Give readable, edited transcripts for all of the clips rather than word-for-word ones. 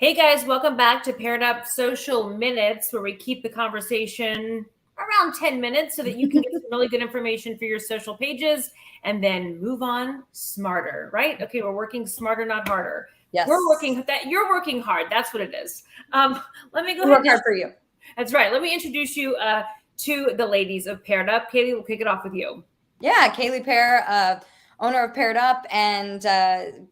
Hey guys, welcome back to Paired Up Social Minutes, where we keep the conversation around 10 minutes so that you can get some really good information for your social pages and then move on smarter, right? Okay, we're working smarter, not harder. Yes. You're working hard. That's what it is. Let me go ahead. Work hard for you. That's right. Let me introduce you to the ladies of Paired Up. Kaylee, we'll kick it off with you. Yeah, Kaylee Pear, owner of Paired Up, and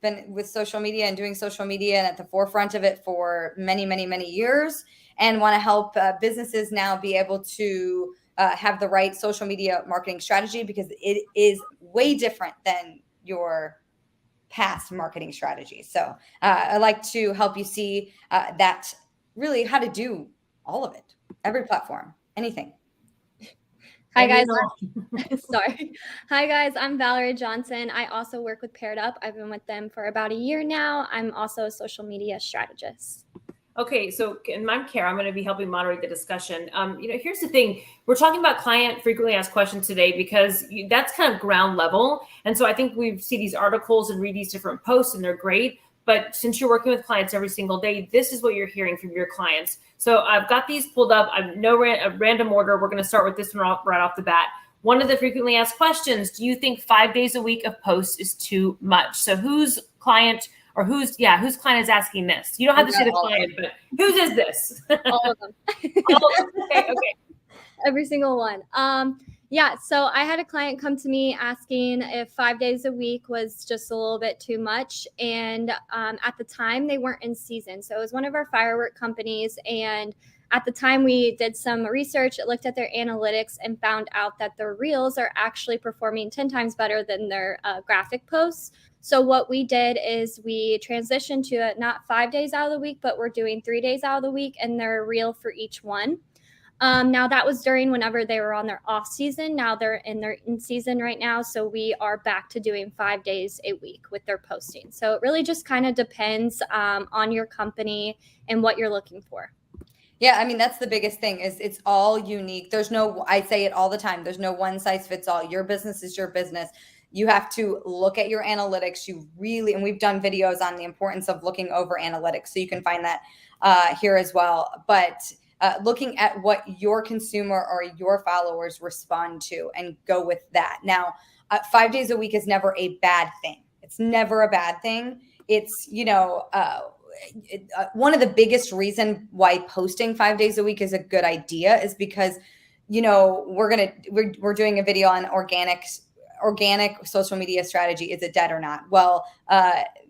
been with social media and doing social media and at the forefront of it for many, many, many years, and want to help businesses now be able to have the right social media marketing strategy, because it is way different than your past marketing strategy. So I like to help you see that really how to do all of it, every platform, anything. Hi guys. Sorry. Hi guys, I'm Valerie Johnson. I also work with Paired Up. I've been with them for about a year now. I'm also a social media strategist. Okay, so and I'm Kara. I'm going to be helping moderate the discussion. Here's the thing. We're talking about client frequently asked questions today because that's kind of ground level. And so I think we see these articles and read these different posts, and they're great. But since you're working with clients every single day, this is what you're hearing from your clients. So I've got these pulled up. I've a random order. We're going to start with this one right off the bat. One of the frequently asked questions: do you think 5 days a week of posts is too much? So whose client is asking this? You don't have to say the client, but whose is this? All of them. Okay. Every single one. Yeah, so I had a client come to me asking if 5 days a week was just a little bit too much. And at the time, they weren't in season. So it was one of our firework companies. And at the time, we did some research, looked at their analytics, and found out that their reels are actually performing 10 times better than their graphic posts. So what we did is we transitioned to not 5 days out of the week, but we're doing 3 days out of the week, and they're a reel for each one. Now that was during whenever they were on their off season. Now they're in season right now. So we are back to doing 5 days a week with their posting. So it really just kind of depends on your company and what you're looking for. Yeah, I mean, that's the biggest thing is it's all unique. I say it all the time. There's no one size fits all. Your business is your business. You have to look at your analytics. And we've done videos on the importance of looking over analytics. So you can find that here as well. But looking at what your consumer or your followers respond to and go with that. Now, 5 days a week is never a bad thing. It's never a bad thing. It's, one of the biggest reason why posting 5 days a week is a good idea is because, we're doing a video on organic social media strategy. Is it dead or not? Well,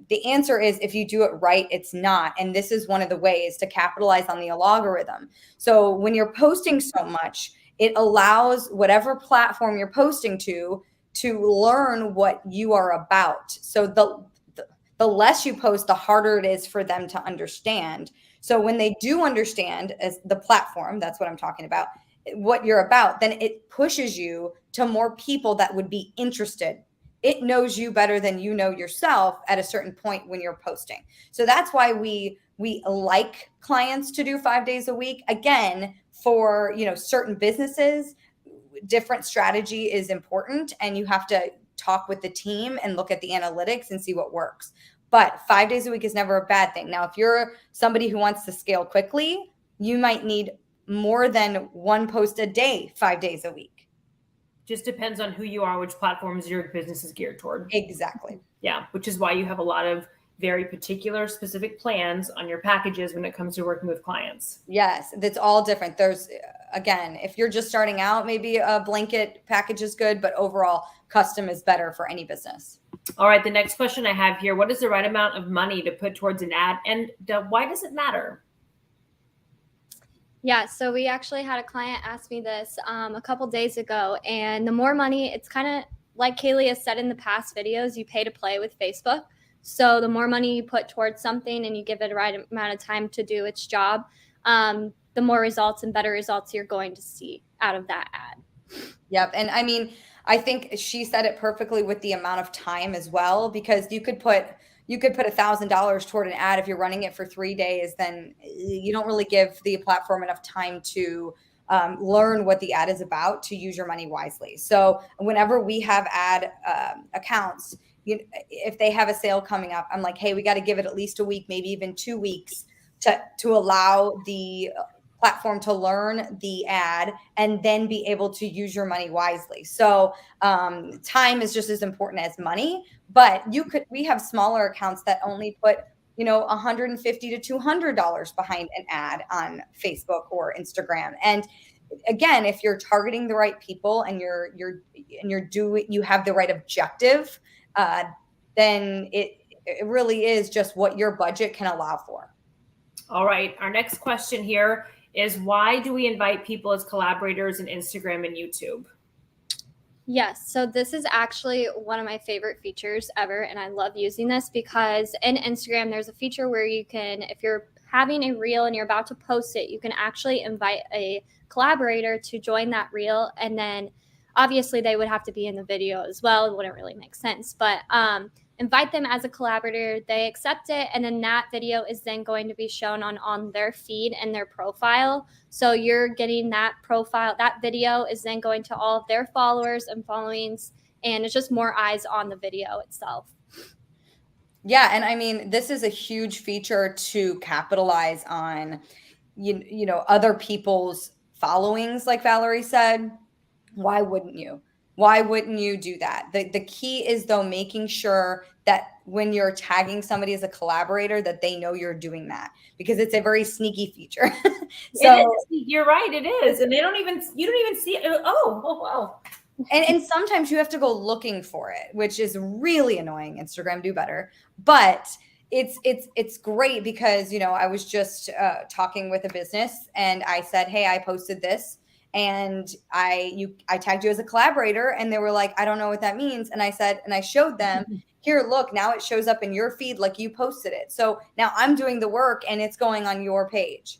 the answer is if you do it right, it's not. And this is one of the ways to capitalize on the algorithm. So when you're posting so much, it allows whatever platform you're posting to learn what you are about. So the less you post, the harder it is for them to understand. So when they do understand as the platform, that's what I'm talking about, what you're about, then it pushes you to more people that would be interested. It knows you better than you know yourself at a certain point when you're posting. So that's why we like clients to do 5 days a week. Again, for certain businesses, different strategy is important, and you have to talk with the team and look at the analytics and see what works. But 5 days a week is never a bad thing. Now, if you're somebody who wants to scale quickly, you might need more than one post a day, 5 days a week. Just depends on who you are, which platforms your business is geared toward. Exactly. Yeah, which is why you have a lot of very particular specific plans on your packages when it comes to working with clients. Yes, that's all different. There's, again, if you're just starting out, maybe a blanket package is good, but overall custom is better for any business. All right, the next question I have here: what is the right amount of money to put towards an ad, and why does it matter? Yeah, so we actually had a client ask me this a couple days ago, and the more money, it's kind of like Kaylee has said in the past videos, you pay to play with Facebook. So the more money you put towards something and you give it the right amount of time to do its job, the more results and better results you're going to see out of that ad. Yep. And I mean, I think she said it perfectly with the amount of time as well, because you could put $1,000 toward an ad. If you're running it for 3 days, then you don't really give the platform enough time to learn what the ad is about to use your money wisely. So whenever we have ad accounts, if they have a sale coming up, I'm like, hey, we got to give it at least a week, maybe even 2 weeks to allow the platform to learn the ad and then be able to use your money wisely. So time is just as important as money, but we have smaller accounts that only put, $150 to $200 behind an ad on Facebook or Instagram. And again, if you're targeting the right people and you have the right objective, then it really is just what your budget can allow for. All right. Our next question here is, why do we invite people as collaborators in Instagram and YouTube? Yes, so this is actually one of my favorite features ever, and I love using this because in Instagram, there's a feature where you can, if you're having a reel and you're about to post it, you can actually invite a collaborator to join that reel, and then obviously they would have to be in the video as well. It wouldn't really make sense, but invite them as a collaborator, they accept it, and then that video is then going to be shown on their feed and their profile. So you're getting that profile, that video is then going to all of their followers and followings, and it's just more eyes on the video itself. Yeah, and I mean, this is a huge feature to capitalize on, other people's followings, like Valerie said. Why wouldn't you? Why wouldn't you do that? The key is, though, making sure that when you're tagging somebody as a collaborator, that they know you're doing that, because it's a very sneaky feature. So you're right, it is. And you don't even see it. Oh, wow. And sometimes you have to go looking for it, which is really annoying. Instagram, do better. But it's great because, I was just talking with a business and I said, hey, I posted this. And I tagged you as a collaborator, and they were like, I don't know what that means. And I said, and I showed them, here, look, now it shows up in your feed like you posted it. So now I'm doing the work and it's going on your page,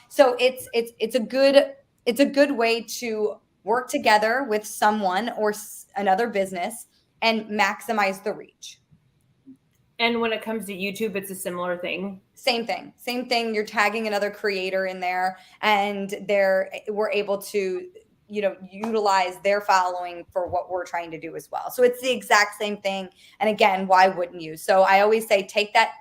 so it's a good way to work together with someone or another business and maximize the reach. And when it comes to YouTube, it's a similar thing. Same thing. You're tagging another creator in there, and we're able to, utilize their following for what we're trying to do as well. So it's the exact same thing. And again, why wouldn't you? So I always say, take that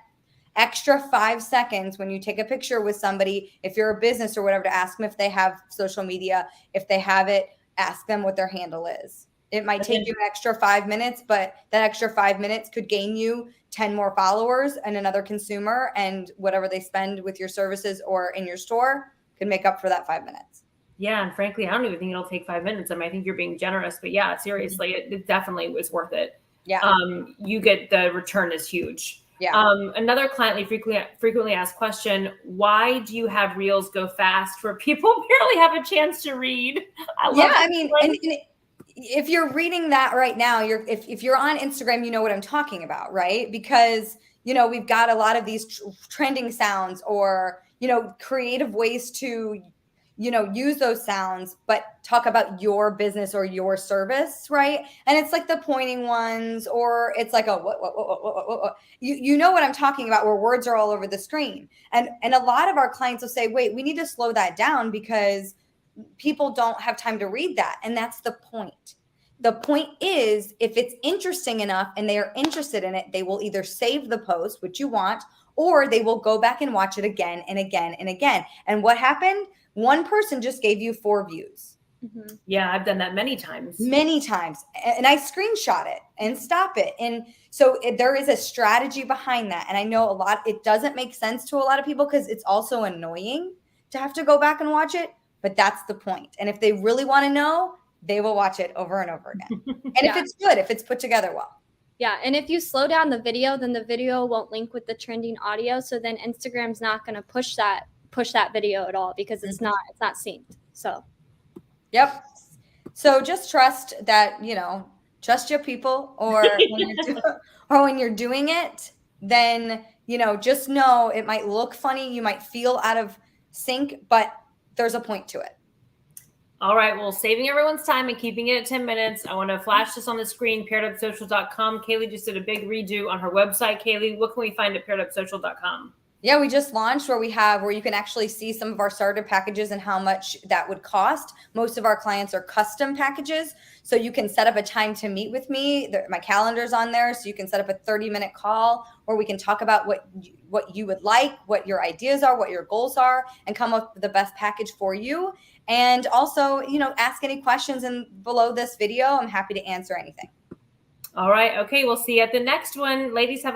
extra 5 seconds when you take a picture with somebody, if you're a business or whatever, to ask them if they have social media. If they have it, ask them what their handle is. It might take you an extra 5 minutes, but that extra 5 minutes could gain you 10 more followers and another consumer, and whatever they spend with your services or in your store could make up for that 5 minutes. Yeah. And frankly, I don't even think it'll take 5 minutes. I think you're being generous, but yeah, seriously, it definitely was worth it. Yeah. You get, the return is huge. Yeah. Another cliently frequently asked question: why do you have reels go fast where people barely have a chance to read? And if you're reading that right now, if you're on Instagram, you know what I'm talking about, right? Because we've got a lot of these trending sounds, or creative ways to use those sounds, but talk about your business or your service, right? And it's like the pointing ones, or it's like what. You know what I'm talking about, where words are all over the screen. And a lot of our clients will say, wait, we need to slow that down because people don't have time to read that. And that's the point. The point is, if it's interesting enough and they are interested in it, they will either save the post, which you want, or they will go back and watch it again and again and again. And what happened? One person just gave you 4 views. Mm-hmm. Yeah, I've done that many times. And I screenshot it and stop it. And so there is a strategy behind that. And I know it doesn't make sense to a lot of people because it's also annoying to have to go back and watch it. But that's the point. And if they really want to know, they will watch it over and over again. And if it's good, if it's put together well. Yeah. And if you slow down the video, then the video won't link with the trending audio. So then Instagram's not going to push that video at all because it's not synced. So. Yep. So just trust that, trust your people, or when you're doing it, then, just know it might look funny. You might feel out of sync, but there's a point to it. All right. Well, saving everyone's time and keeping it at 10 minutes, I want to flash this on the screen, pairedupsocial.com. Kaylee just did a big redo on her website. Kaylee, what can we find at pairedupsocial.com? Yeah, we just launched where you can actually see some of our starter packages and how much that would cost. Most of our clients are custom packages. So you can set up a time to meet with me. My calendar's on there. So you can set up a 30-minute call where we can talk about what you would like, what your ideas are, what your goals are, and come up with the best package for you. And also, ask any questions below this video. I'm happy to answer anything. All right. Okay. We'll see you at the next one. Ladies, have a